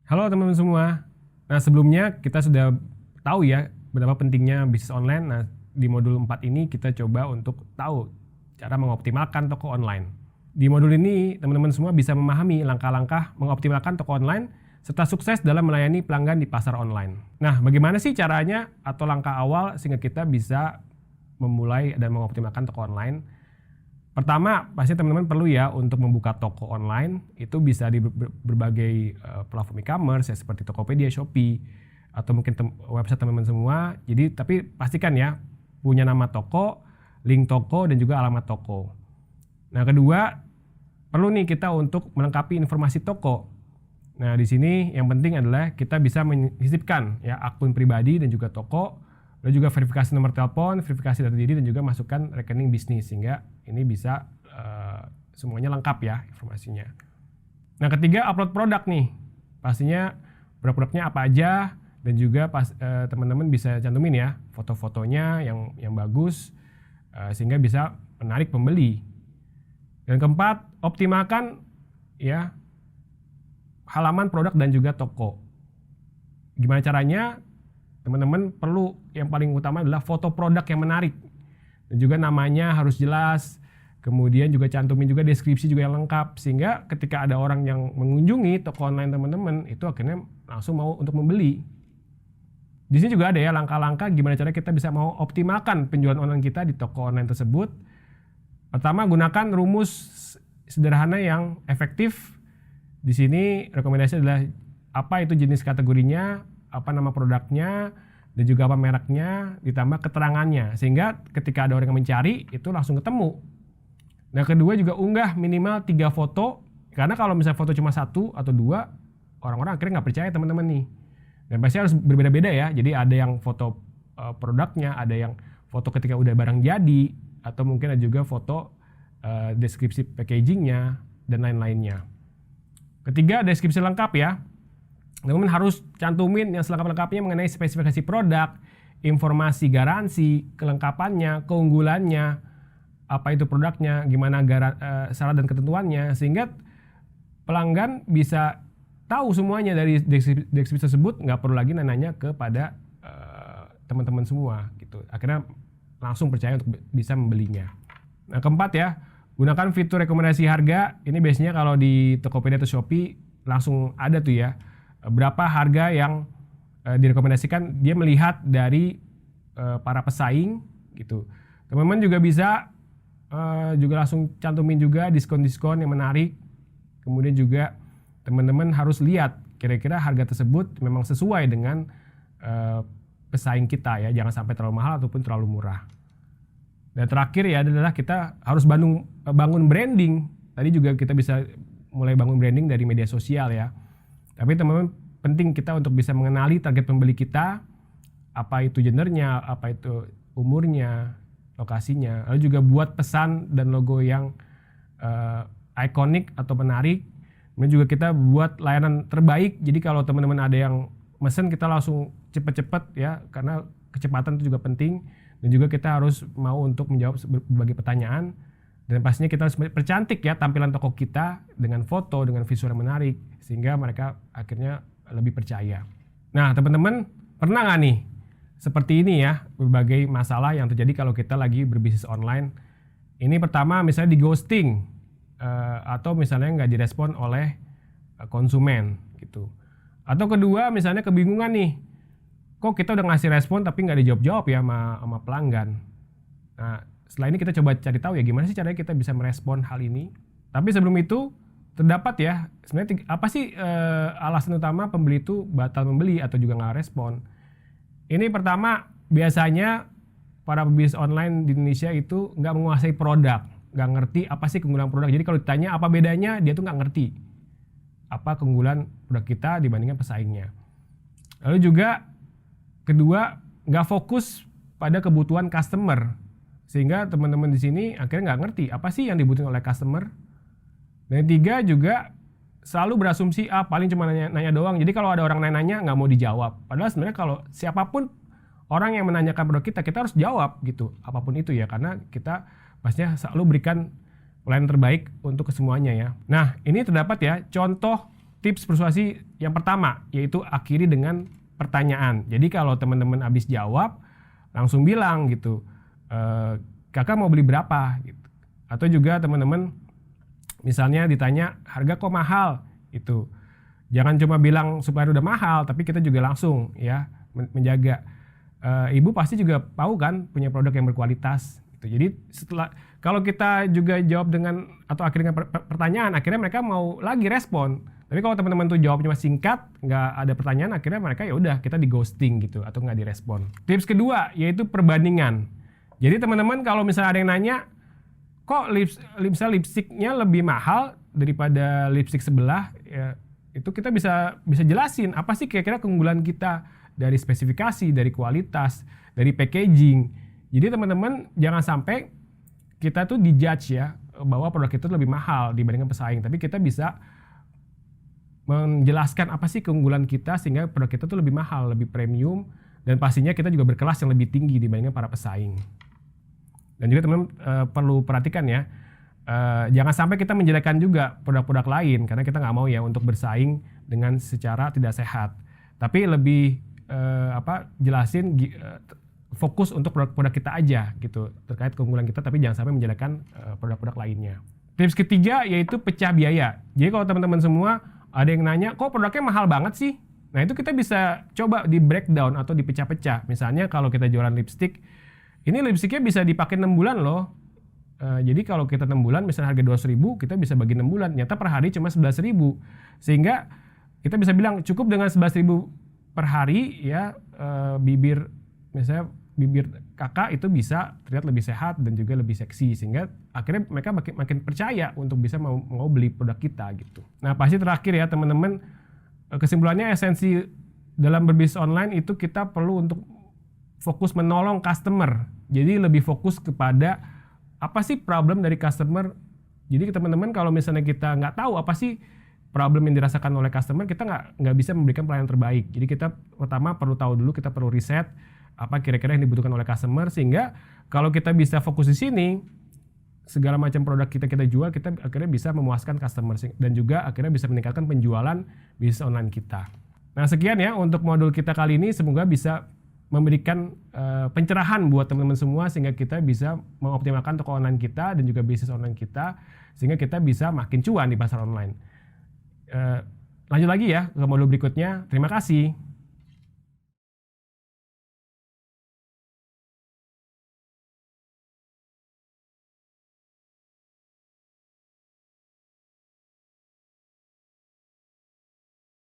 Halo teman-teman semua. Nah, sebelumnya kita sudah tahu ya betapa pentingnya bisnis online. Nah, di modul 4 ini kita coba untuk tahu cara mengoptimalkan toko online. Di modul ini, teman-teman semua bisa memahami langkah-langkah mengoptimalkan toko online serta sukses dalam melayani pelanggan di pasar online. Nah, bagaimana sih caranya atau langkah awal sehingga kita bisa memulai dan mengoptimalkan toko online? Pertama, pasti teman-teman perlu ya untuk membuka toko online, itu bisa di berbagai platform e-commerce ya seperti Tokopedia, Shopee, atau mungkin website teman-teman semua. Jadi tapi pastikan ya punya nama toko, link toko, dan juga alamat toko. Nah, kedua, perlu nih kita untuk melengkapi informasi toko. Nah, di sini yang penting adalah kita bisa menyisipkan ya akun pribadi dan juga toko, lalu juga verifikasi nomor telepon, verifikasi data diri, dan juga masukkan rekening bisnis sehingga ini bisa semuanya lengkap ya informasinya. Nah, ketiga, upload produk nih. Pastinya produknya apa aja, dan juga teman-teman bisa cantumin ya foto-fotonya yang bagus sehingga bisa menarik pembeli. Dan keempat, optimalkan ya halaman produk dan juga toko. Gimana caranya? Teman-teman perlu yang paling utama adalah foto produk yang menarik. Dan juga namanya harus jelas. Kemudian juga cantumin juga deskripsi juga yang lengkap. Sehingga ketika ada orang yang mengunjungi toko online teman-teman, itu akhirnya langsung mau untuk membeli. Di sini juga ada ya langkah-langkah gimana caranya kita bisa mau optimalkan penjualan online kita di toko online tersebut. Pertama, gunakan rumus sederhana yang efektif. Di sini rekomendasi adalah apa itu jenis kategorinya, apa nama produknya, dan juga apa mereknya, ditambah keterangannya. Sehingga ketika ada orang yang mencari, itu langsung ketemu. Nah, kedua juga unggah minimal 3 foto. Karena kalau misalnya foto cuma 1 atau 2, orang-orang akhirnya nggak percaya teman-teman nih. Dan pasti harus berbeda-beda ya. Jadi ada yang foto produknya, ada yang foto ketika udah barang jadi, atau mungkin ada juga foto deskripsi packagingnya, dan lain-lainnya. Ketiga, deskripsi lengkap ya. Teman-teman harus cantumin yang selengkap-lengkapnya mengenai spesifikasi produk, informasi garansi, kelengkapannya, keunggulannya, apa itu produknya, gimana syarat dan ketentuannya, sehingga pelanggan bisa tahu semuanya dari deskripsi tersebut, nggak perlu lagi nanya kepada teman-teman semua gitu. Akhirnya langsung percaya untuk bisa membelinya. Nah, keempat ya, gunakan fitur rekomendasi harga. Ini biasanya kalau di Tokopedia atau Shopee langsung ada tuh ya berapa harga yang direkomendasikan, dia melihat dari para pesaing gitu. Teman-teman juga bisa juga langsung cantumin juga diskon-diskon yang menarik. Kemudian juga teman-teman harus lihat kira-kira harga tersebut memang sesuai dengan pesaing kita ya, jangan sampai terlalu mahal ataupun terlalu murah. Dan terakhir ya adalah kita harus bangun branding. Tadi juga kita bisa mulai bangun branding dari media sosial ya. Tapi teman-teman penting kita untuk bisa mengenali target pembeli kita, apa itu gendernya, apa itu umurnya, lokasinya. Lalu juga buat pesan dan logo yang ikonik atau menarik. Kemudian juga kita buat layanan terbaik. Jadi kalau teman-teman ada yang mesen, kita langsung cepet-cepet ya, karena kecepatan itu juga penting. Dan juga kita harus mau untuk menjawab berbagai pertanyaan. Dan pastinya kita harus percantik ya tampilan toko kita dengan foto, dengan visual yang menarik, sehingga mereka akhirnya lebih percaya. Nah, teman-teman pernah nggak nih seperti ini ya, berbagai masalah yang terjadi kalau kita lagi berbisnis online. Ini pertama misalnya di ghosting, atau misalnya nggak direspon oleh konsumen gitu. Atau kedua misalnya kebingungan nih, kok kita udah ngasih respon tapi nggak dijawab-jawab ya sama pelanggan. Nah, setelah ini kita coba cari tahu ya gimana sih caranya kita bisa merespon hal ini. Tapi sebelum itu terdapat ya sebenarnya apa sih alasan utama pembeli itu batal membeli atau juga nggak respon. Ini pertama, biasanya para pebisnis online di Indonesia itu nggak menguasai produk, nggak ngerti apa sih keunggulan produk. Jadi kalau ditanya apa bedanya, dia tuh nggak ngerti apa keunggulan produk kita dibandingkan pesaingnya. Lalu juga kedua, nggak fokus pada kebutuhan customer. Sehingga teman-teman di sini akhirnya nggak ngerti apa sih yang dibutuhkan oleh customer. Dan tiga juga selalu berasumsi paling cuma nanya doang. Jadi kalau ada orang nanya nggak mau dijawab. Padahal sebenarnya kalau siapapun orang yang menanyakan produk kita harus jawab gitu, apapun itu ya, karena kita pastinya selalu berikan pelayanan terbaik untuk kesemuanya ya. Nah, ini terdapat ya contoh tips persuasi yang pertama, yaitu akhiri dengan pertanyaan. Jadi kalau teman-teman habis jawab, langsung bilang gitu, kakak mau beli berapa? Gitu. Atau juga teman-teman misalnya ditanya harga kok mahal, itu jangan cuma bilang supplier udah mahal, tapi kita juga langsung ya menjaga. Ibu pasti juga tahu kan punya produk yang berkualitas. Gitu. Jadi setelah kalau kita juga jawab dengan atau akhirnya dengan pertanyaan, akhirnya mereka mau lagi respon. Tapi kalau teman-teman tuh jawab cuma singkat, nggak ada pertanyaan, akhirnya mereka ya udah kita di ghosting gitu atau nggak direspon. Tips kedua yaitu perbandingan. Jadi teman-teman kalau misalnya ada yang nanya, kok lipstiknya lebih mahal daripada lipstik sebelah, ya, itu kita bisa jelasin apa sih kira-kira keunggulan kita dari spesifikasi, dari kualitas, dari packaging. Jadi teman-teman jangan sampai kita tuh dijudge ya bahwa produk itu lebih mahal dibandingkan pesaing, tapi kita bisa menjelaskan apa sih keunggulan kita sehingga produk kita tuh lebih mahal, lebih premium, dan pastinya kita juga berkelas yang lebih tinggi dibandingkan para pesaing. Dan juga teman-teman perlu perhatikan ya, jangan sampai kita menjelekkan juga produk-produk lain karena kita nggak mau ya untuk bersaing dengan secara tidak sehat. Tapi lebih jelasin fokus untuk produk-produk kita aja gitu terkait keunggulan kita, tapi jangan sampai menjelekkan produk-produk lainnya. Tips ketiga yaitu pecah biaya. Jadi kalau teman-teman semua ada yang nanya, kok produknya mahal banget sih? Nah itu kita bisa coba di breakdown atau dipecah-pecah. Misalnya kalau kita jualan lipstick, ini lipstiknya bisa dipakai 6 bulan loh. Jadi kalau kita 6 bulan, misalnya harga 200.000, kita bisa bagi 6 bulan. Nyata per hari cuma 11.000. Sehingga kita bisa bilang cukup dengan 11.000 per hari ya, misalnya bibir kakak itu bisa terlihat lebih sehat dan juga lebih seksi, sehingga akhirnya mereka makin percaya untuk bisa mau beli produk kita gitu. Nah pasti terakhir ya teman-teman, kesimpulannya esensi dalam berbisnis online itu kita perlu untuk fokus menolong customer. Jadi lebih fokus kepada apa sih problem dari customer. Jadi teman-teman kalau misalnya kita nggak tahu apa sih problem yang dirasakan oleh customer, kita nggak bisa memberikan pelayanan terbaik. Jadi kita pertama perlu tahu dulu, kita perlu riset apa kira-kira yang dibutuhkan oleh customer, sehingga kalau kita bisa fokus di sini, segala macam produk kita jual, kita akhirnya bisa memuaskan customer dan juga akhirnya bisa meningkatkan penjualan bisnis online kita. Nah sekian ya untuk modul kita kali ini, semoga bisa memberikan pencerahan buat teman-teman semua sehingga kita bisa mengoptimalkan toko online kita dan juga bisnis online kita sehingga kita bisa makin cuan di pasar online. Lanjut lagi ya ke modul berikutnya. Terima kasih.